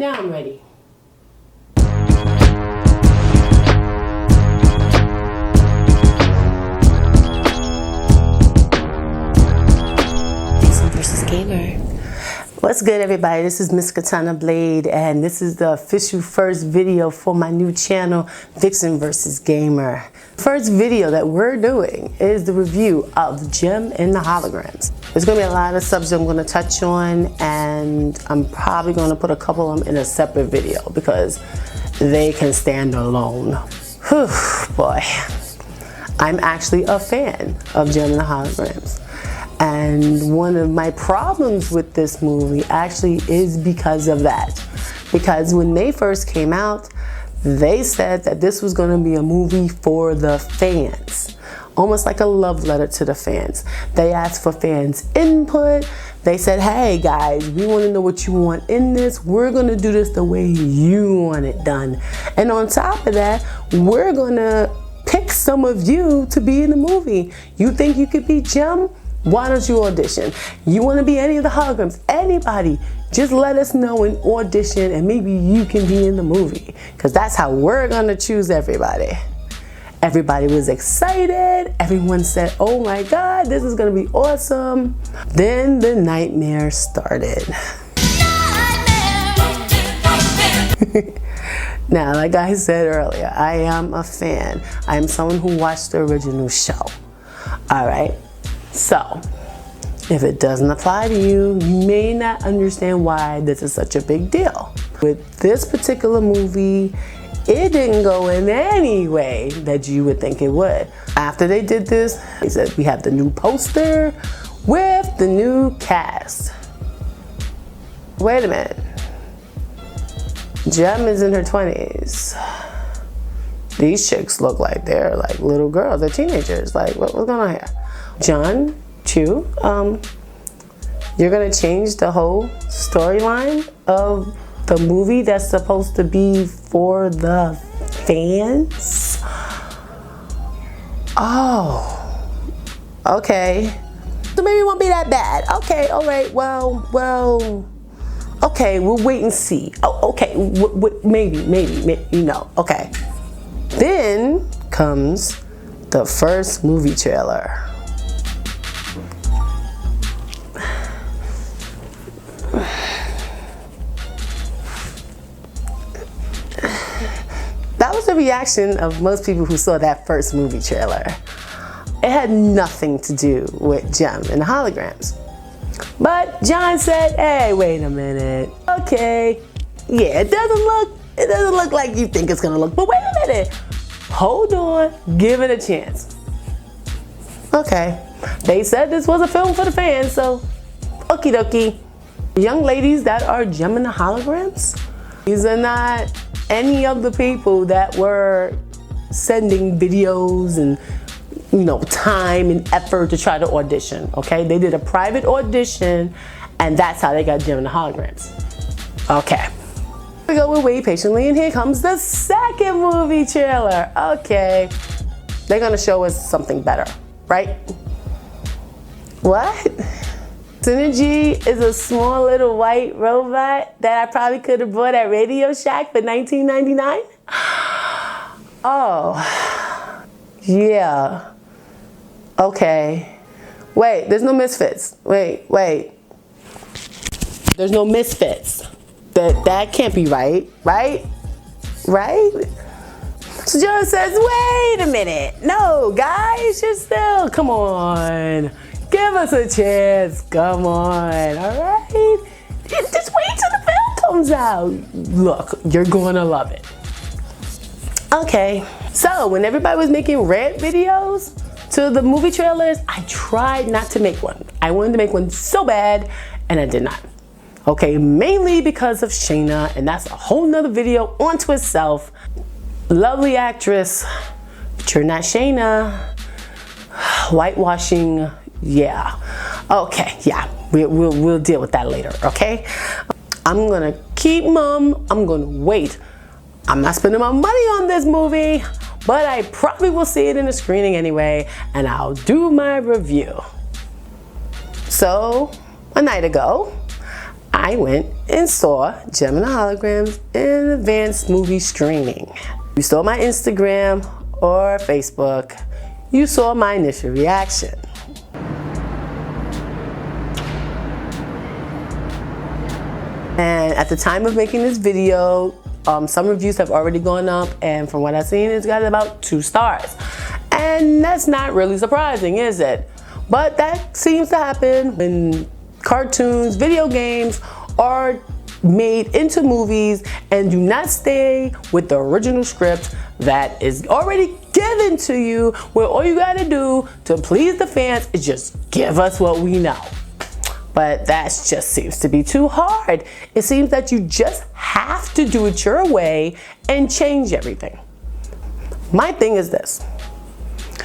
Now I'm ready. Versus Gamer. What's good, everybody? This is Miss Katana Blade, and this is the official first video for my new channel, Vixen vs. Gamer. First video that we're doing is the review of JEM and the Holograms. There's going to be a lot of subjects I'm going to touch on, and I'm probably going to put a couple of them in a separate video because they can stand alone. Whew, boy. I'm actually a fan of JEM and the Holograms. And one of my problems with this movie actually is because of that. Because when they first came out, they said that this was going to be a movie for the fans. Almost like a love letter to the fans. They asked for fans' input. They said, hey guys, we want to know what you want in this. We're going to do this the way you want it done. And on top of that, we're going to pick some of you to be in the movie. You think you could be JEM? Why don't you audition? You want to be any of the holograms? Anybody? Just let us know and audition, and maybe you can be in the movie. Because that's how we're going to choose everybody. Everybody was excited. Everyone said, oh my God, this is going to be awesome. Then the nightmare started. Now, like I said earlier, I am a fan. I am someone who watched the original show. All right. So, if it doesn't apply to you, you may not understand why this is such a big deal. With this particular movie, it didn't go in any way that you would think it would. After they did this, they said we have the new poster with the new cast. Wait a minute. JEM is in her 20s. These chicks look like they're like little girls, they're teenagers. Like, what's going on here? Jon Chu, you're gonna change the whole storyline of the movie that's supposed to be for the fans? Oh, okay. So maybe it won't be that bad. Okay, all right, well, okay, we'll wait and see. Oh, okay, maybe, you know, okay. Then comes the first movie trailer. That was the reaction of most people who saw that first movie trailer. It had nothing to do with JEM and the Holograms. But Jon said, hey, wait a minute. Okay, yeah, it doesn't look like you think it's gonna look, but wait a minute. Hold on, give it a chance. Okay, they said this was a film for the fans, so okie dokie. Young ladies that are JEM and the Holograms, these are not any of the people that were sending videos and, you know, time and effort to try to audition, okay? They did a private audition, and that's how they got JEM and the Holograms. Okay. We go, we'll wait patiently, and here comes the second movie trailer. Okay. They're gonna show us something better, right? What? Synergy is a small little white robot that I probably could have bought at Radio Shack for $19.99. Oh, yeah. Okay. Wait, there's no misfits. Wait. There's no misfits. That can't be right? So Jon says, wait a minute. No, guys, you're still, come on. Give us a chance, come on, all right? Just wait till the film comes out. Look, you're gonna love it. Okay, so when everybody was making rant videos to the movie trailers, I tried not to make one. I wanted to make one so bad, and I did not. Okay, mainly because of Shayna, and that's a whole nother video onto itself. Lovely actress, but you're not Shayna. Whitewashing. Yeah, okay, yeah, we'll deal with that later, okay? I'm gonna keep mum, I'm gonna wait. I'm not spending my money on this movie, but I probably will see it in the screening anyway, and I'll do my review. So, a night ago, I went and saw JEM and the Holograms in advanced movie screening. You saw my Instagram or Facebook, you saw my initial reaction. And at the time of making this video, some reviews have already gone up, and from what I've seen, it's got about 2 stars. And that's not really surprising, is it? But that seems to happen when cartoons, video games are made into movies and do not stay with the original script that is already given to you, where all you gotta do to please the fans is just give us what we know. But that just seems to be too hard. It seems that you just have to do it your way and change everything. My thing is this.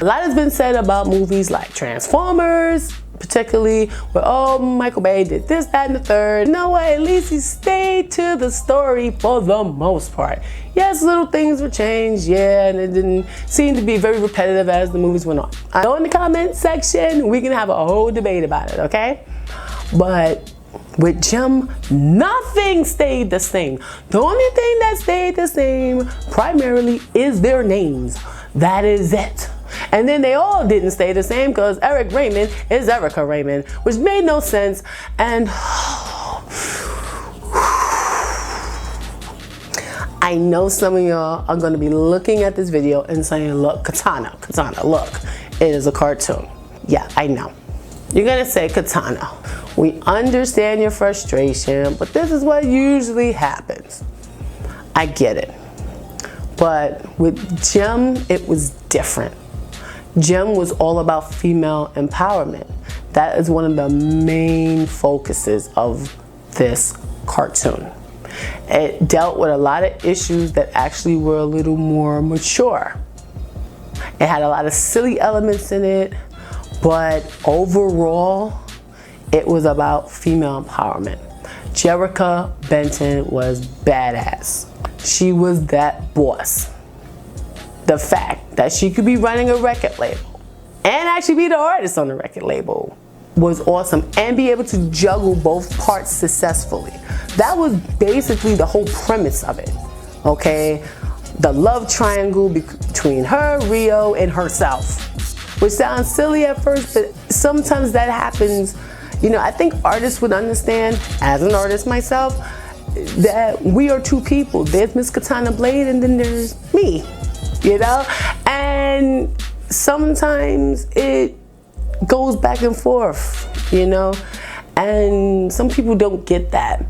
A lot has been said about movies like Transformers, particularly where, oh, Michael Bay did this, that, and the third. You know what, at least he stayed to the story for the most part. Yes, little things were changed, yeah, and it didn't seem to be very repetitive as the movies went on. I know in the comment section, we can have a whole debate about it, okay? But with JEM, nothing stayed the same. The only thing that stayed the same primarily is their names. That is it. And then they all didn't stay the same because Eric Raymond is Erica Raymond, which made no sense. And I know some of y'all are going to be looking at this video and saying, look, Kitana, look, it is a cartoon. Yeah, I know. You're going to say, Kitana, we understand your frustration, but this is what usually happens. I get it. But with JEM, it was different. JEM was all about female empowerment. That is one of the main focuses of this cartoon. It dealt with a lot of issues that actually were a little more mature. It had a lot of silly elements in it, but overall, it was about female empowerment. Jerrica Benton was badass. She was that boss. The fact that she could be running a record label and actually be the artist on the record label was awesome, and be able to juggle both parts successfully. That was basically the whole premise of it, okay? The love triangle between her, Rio, and herself, which sounds silly at first, but sometimes that happens. You know, I think artists would understand, as an artist myself, that we are 2 people. There's Miss Kitana Blade and then there's me, you know? And sometimes it goes back and forth, you know? And some people don't get that.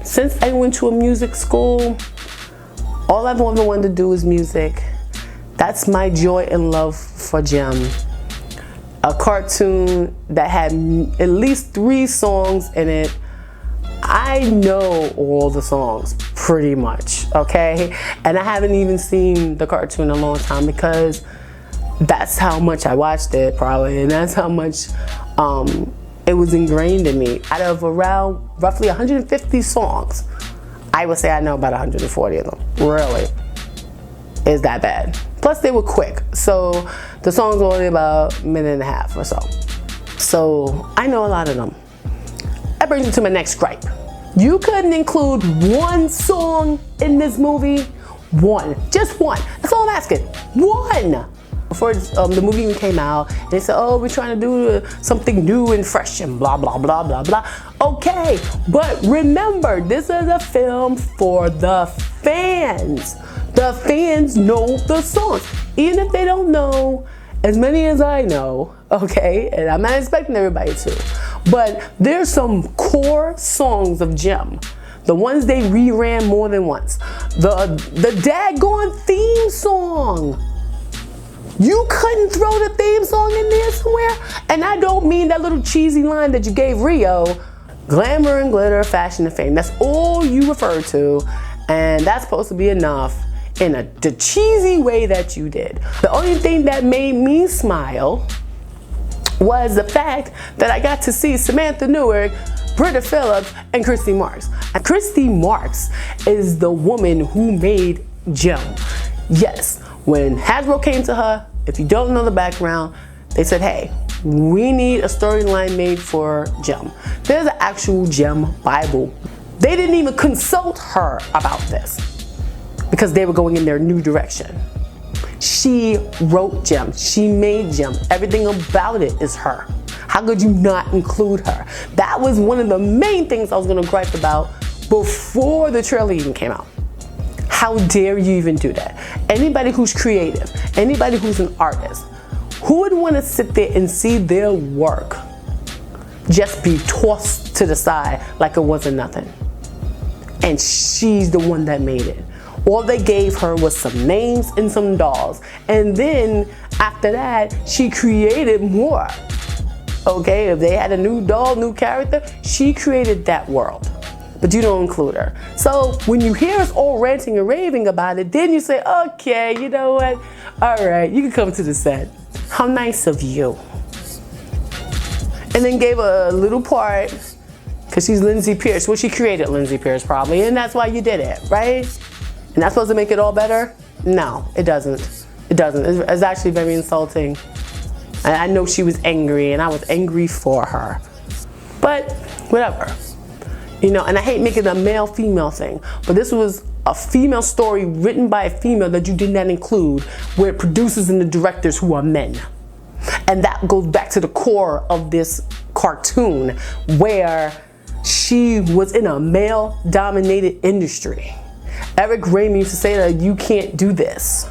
Since I went to a music school, all I've ever wanted to do is music. That's my joy and love for JEM. A cartoon that had at least 3 songs in it. I know all the songs pretty much, okay? And I haven't even seen the cartoon in a long time because that's how much I watched it probably, and that's how much it was ingrained in me. Out of around roughly 150 songs, I would say I know about 140 of them. Really, is that bad? Plus they were quick, so the songs were only about a minute and a half or so. So I know a lot of them. That brings me to my next gripe. You couldn't include 1 song in this movie? 1, just 1. That's all I'm asking. 1. Before the movie even came out, they said, oh, we're trying to do something new and fresh and blah, blah, blah, blah, blah. Okay, but remember, this is a film for the fans. The fans know the songs. Even if they don't know as many as I know, okay? And I'm not expecting everybody to. But there's some core songs of JEM. The ones they reran more than once. The daggone theme song. You couldn't throw the theme song in there somewhere? And I don't mean that little cheesy line that you gave Rio. Glamour and glitter, fashion and fame. That's all you refer to. And that's supposed to be enough in the cheesy way that you did. The only thing that made me smile was the fact that I got to see Samantha Newark, Britta Phillips, and Christy Marks. And Christy Marks is the woman who made JEM. Yes, when Hasbro came to her, if you don't know the background, they said, hey, we need a storyline made for JEM. There's an the actual JEM Bible. They didn't even consult her about this because they were going in their new direction. She wrote JEM. She made JEM. Everything about it is her. How could you not include her? That was one of the main things I was going to gripe about before the trailer even came out. How dare you even do that? Anybody who's creative, anybody who's an artist, who would want to sit there and see their work just be tossed to the side like it wasn't nothing? And she's the one that made it. All they gave her was some names and some dolls. And then after that, she created more. Okay, if they had a new doll, new character, she created that world. But you don't include her. So when you hear us all ranting and raving about it, then you say, okay, you know what? All right, you can come to the set. How nice of you. And then gave a little part, because she's Lindsay Pierce. Well, she created Lindsay Pierce probably, and that's why you did it, right? And that's supposed to make it all better? No, it doesn't. It doesn't. It's actually very insulting. And I know she was angry, and I was angry for her. But whatever. You know, and I hate making a male-female thing, but this was a female story written by a female that you did not include with producers and the directors who are men. And that goes back to the core of this cartoon where she was in a male-dominated industry. Eric Raymond used to say that you can't do this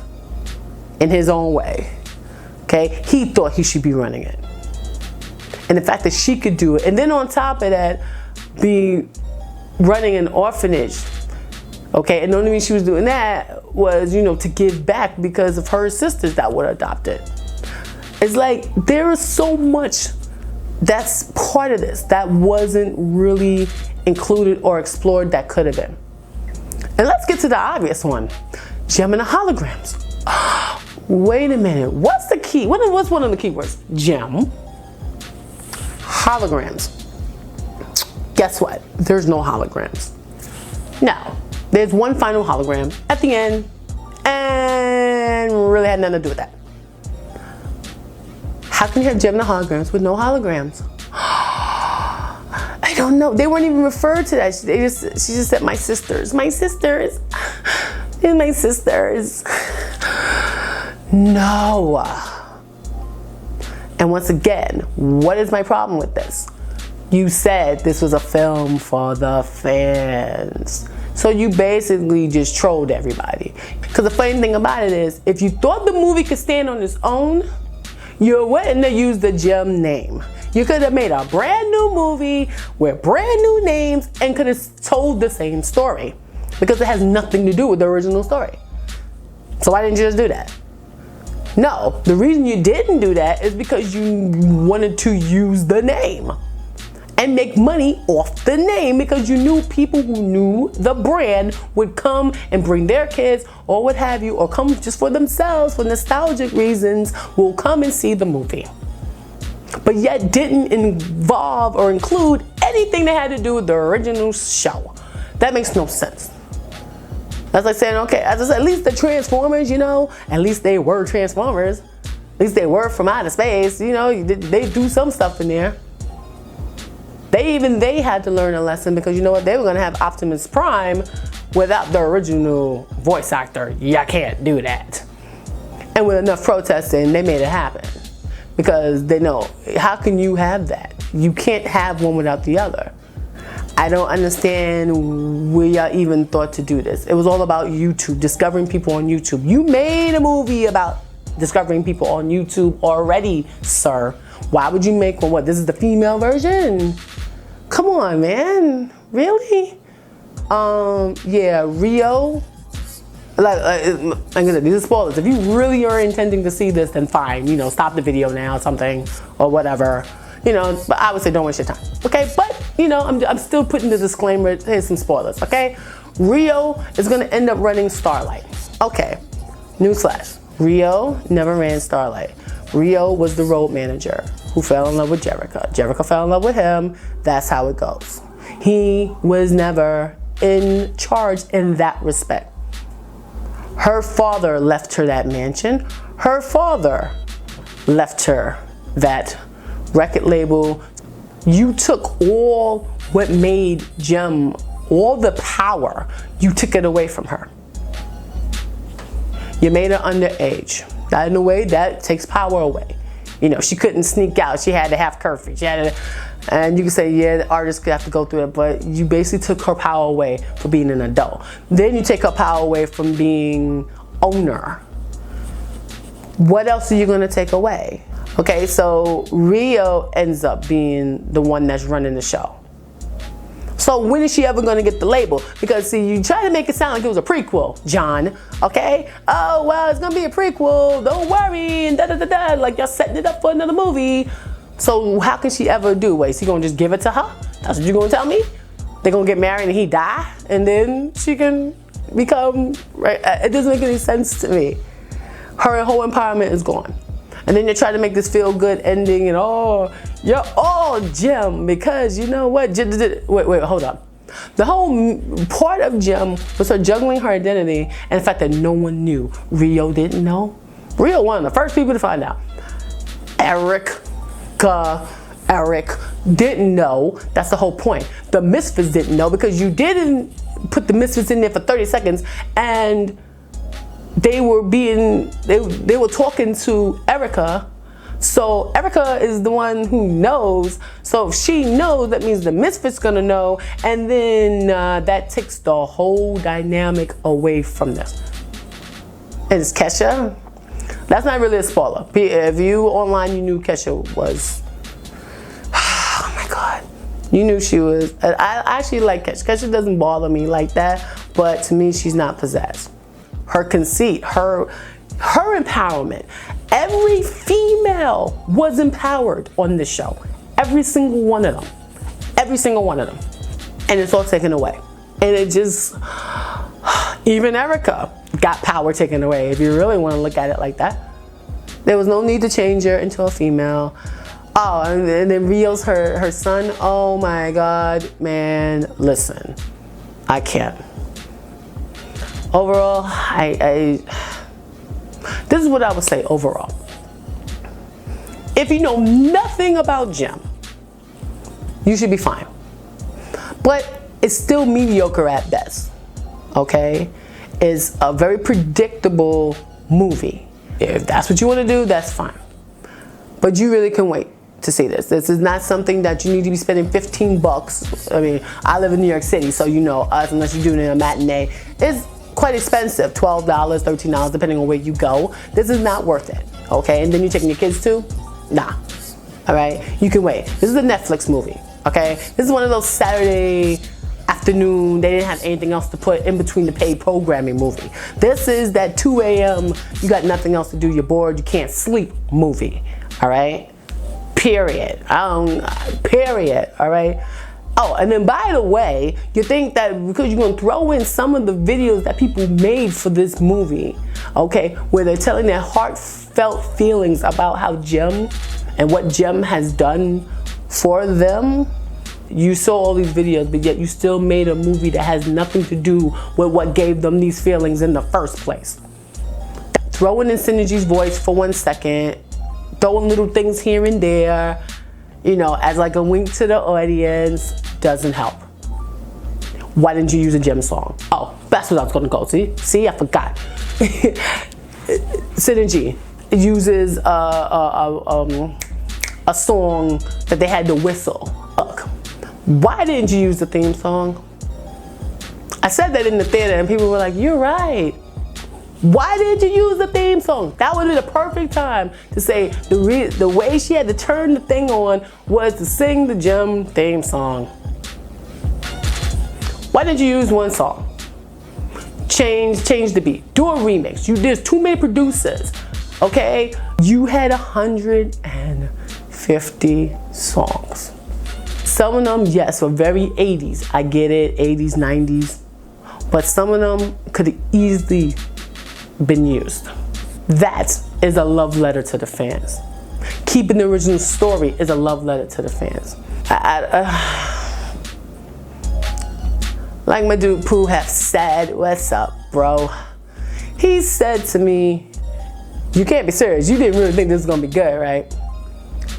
in his own way. Okay, he thought he should be running it. And the fact that she could do it, and then on top of that, be running an orphanage. Okay, and the only reason she was doing that was, you know, to give back because of her sisters that were adopted. It's like there is so much that's part of this that wasn't really included or explored that could have been. And let's get to the obvious one. JEM and the holograms. Wait a minute, what's the key? What's one of the keywords? JEM, holograms. Guess what? There's no holograms. No, there's one final hologram at the end and really had nothing to do with that. How can you have JEM and the holograms with no holograms? I don't know. They weren't even referred to that. She just said my sisters. My sisters. They're my sisters. No. And once again, what is my problem with this? You said this was a film for the fans. So you basically just trolled everybody. Because the funny thing about it is, if you thought the movie could stand on its own, you wouldn't have used the JEM name. You could have made a brand new movie with brand new names and could have told the same story. Because it has nothing to do with the original story. So why didn't you just do that? No, the reason you didn't do that is because you wanted to use the name and make money off the name, because you knew people who knew the brand would come and bring their kids or what have you, or come just for themselves for nostalgic reasons, will come and see the movie. But yet didn't involve or include anything that had to do with the original show. That makes no sense. That's like saying, okay, as I said, at least the Transformers, you know, at least they were Transformers. At least they were from outer space, you know, they do some stuff in there. They had to learn a lesson, because you know what, they were gonna have Optimus Prime without the original voice actor. You can't do that. And with enough protesting, they made it happen. Because they know, how can you have that? You can't have one without the other. I don't understand where y'all even thought to do this. It was all about YouTube, discovering people on YouTube. You made a movie about discovering people on YouTube already, sir. Why would you make one? What, this is the female version? Come on, man. Really? Yeah, Rio. These are spoilers. If you really are intending to see this, then fine. You know, stop the video now, something, or whatever. You know, but I would say don't waste your time. Okay, but you know, I'm still putting the disclaimer. Here's some spoilers. Okay, Rio is gonna end up running Starlight. Okay, newsflash. Rio never ran Starlight. Rio was the road manager who fell in love with Jerica. Jerica fell in love with him. That's how it goes. He was never in charge in that respect. Her father left her that mansion. Her father left her that record label. You took all what made JEM all the power, you took it away from her. You made her underage. That in a way, that takes power away. You know, she couldn't sneak out. She had to have curfew. She had to, and you can say, yeah, the artist could have to go through it, but you basically took her power away for being an adult. Then you take her power away from being owner. What else are you gonna take away? Okay, so Rio ends up being the one that's running the show. So when is she ever gonna get the label? Because see, you try to make it sound like it was a prequel, Jon, okay? Oh, well, it's gonna be a prequel, don't worry, and da-da-da-da, like y'all setting it up for another movie. So how can she ever do? Wait, is he gonna just give it to her? That's what you gonna tell me? They gonna get married and he die? And then she can become, right? It doesn't make any sense to me. Her whole empowerment is gone. And then you try to make this feel good ending and oh, you're all JEM because you know what? Wait, hold on. The whole part of JEM was her juggling her identity and the fact that no one knew. Rio didn't know. Rio, one of the first people to find out. Eric didn't know. That's the whole point. The Misfits didn't know because you didn't put the Misfits in there for 30 seconds and they were talking to Erica. So Erica is the one who knows. So if she knows, that means the Misfits gonna know, and then that takes the whole dynamic away from this. And it's Kesha. That's not really a spoiler. If you online, you knew Kesha was. Oh my God, you knew she was. I actually like Kesha. Kesha doesn't bother me like that, but to me, she's not possessed. Her conceit, her empowerment. Every female was empowered on this show. Every single one of them. Every single one of them. And it's all taken away. And it just, even Erica got power taken away, if you really want to look at it like that. There was no need to change her into a female. Oh, and then Rio's her son. Oh my God, man, listen, I can't. Overall, this is what I would say overall. If you know nothing about JEM, you should be fine. But it's still mediocre at best, okay? It's a very predictable movie. If that's what you want to do, that's fine. But you really can wait to see this. This is not something that you need to be spending 15 bucks. I mean, I live in New York City, so you know us, unless you're doing it in a matinee, it's quite expensive, $12, $13, depending on where you go. This is not worth it, okay? And then you're taking your kids too? Nah, all right? You can wait. This is a Netflix movie, okay? This is one of those Saturday afternoon, they didn't have anything else to put in between the paid programming movie. This is that 2 a.m., you got nothing else to do, you're bored, you can't sleep movie, all right? Period. Period, all right? Oh, and then by the way, you think that because you're gonna throw in some of the videos that people made for this movie, okay, where they're telling their heartfelt feelings about how JEM and what JEM has done for them. You saw all these videos, but yet you still made a movie that has nothing to do with what gave them these feelings in the first place. Throwing in Synergy's voice for 1 second, throwing little things here and there, you know, as like a wink to the audience, doesn't help. Why didn't you use a JEM song? Oh, that's what I was gonna go. See, I forgot. Synergy uses a song that they had to whistle. Look, why didn't you use the theme song? I said that in the theater and people were like, you're right. Why did you use the theme song? That would be the perfect time to say the way she had to turn the thing on was to sing the JEM theme song. Why did you use one song? Change the beat. Do a remix. There's too many producers, okay? You had 150 songs. Some of them, yes, were very 80s. I get it, 80s, 90s. But some of them could have easily been used. That is a love letter to the fans. Keeping the original story is a love letter to the fans. Like my dude Pooh have said, what's up, bro? He said to me, you can't be serious. You didn't really think this was gonna be good, right?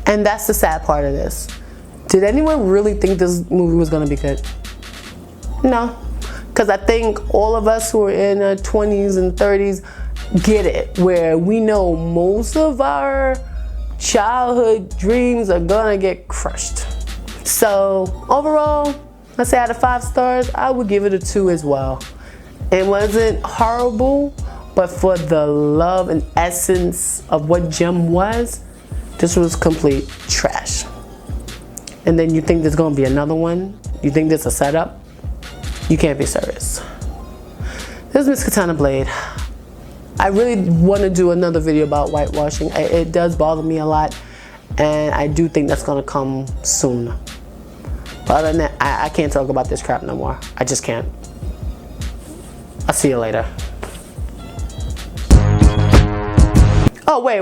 And that's the sad part of this. Did anyone really think this movie was gonna be good? No, because I think all of us who are in our 20s and 30s get it, where we know most of our childhood dreams are gonna get crushed. So overall, let's say out of 5 stars, I would give it a 2 as well. It wasn't horrible, but for the love and essence of what JEM was, this was complete trash. And then you think there's gonna be another one? You think there's a setup? You can't be serious. This is Miss Kitana Blade. I really want to do another video about whitewashing. It does bother me a lot, and I do think that's gonna come soon. But other than that, I can't talk about this crap no more. I just can't. I'll see you later. Oh, wait.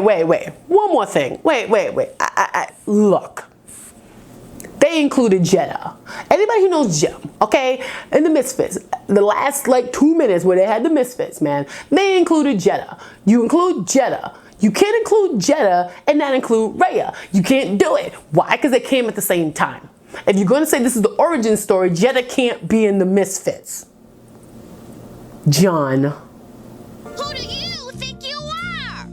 One more thing. Wait. Look. They included Jeddah. Anybody who knows JEM, okay? In the Misfits, the last like 2 minutes where they had the Misfits, man, they included Jeddah. You include Jeddah. You can't include Jeddah and not include Raya. You can't do it. Why? Because they came at the same time. If you're going to say this is the origin story, Jeddah can't be in the Misfits. Jon. Who do you think you are?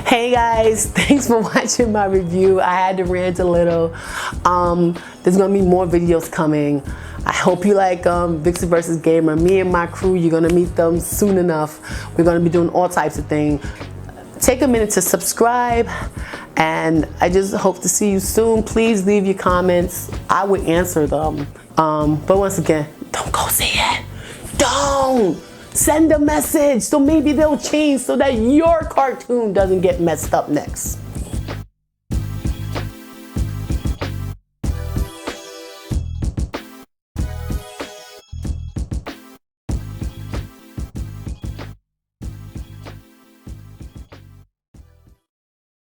Hey guys, thanks for watching my review. I had to rant a little. There's gonna be more videos coming. I hope you like Vixen vs. Gamer. Me and my crew, you're gonna meet them soon enough. We're gonna be doing all types of things. Take a minute to subscribe, and I just hope to see you soon. Please leave your comments. I would answer them. But once again, don't go see it. Don't! Send a message so maybe they'll change so that your cartoon doesn't get messed up next.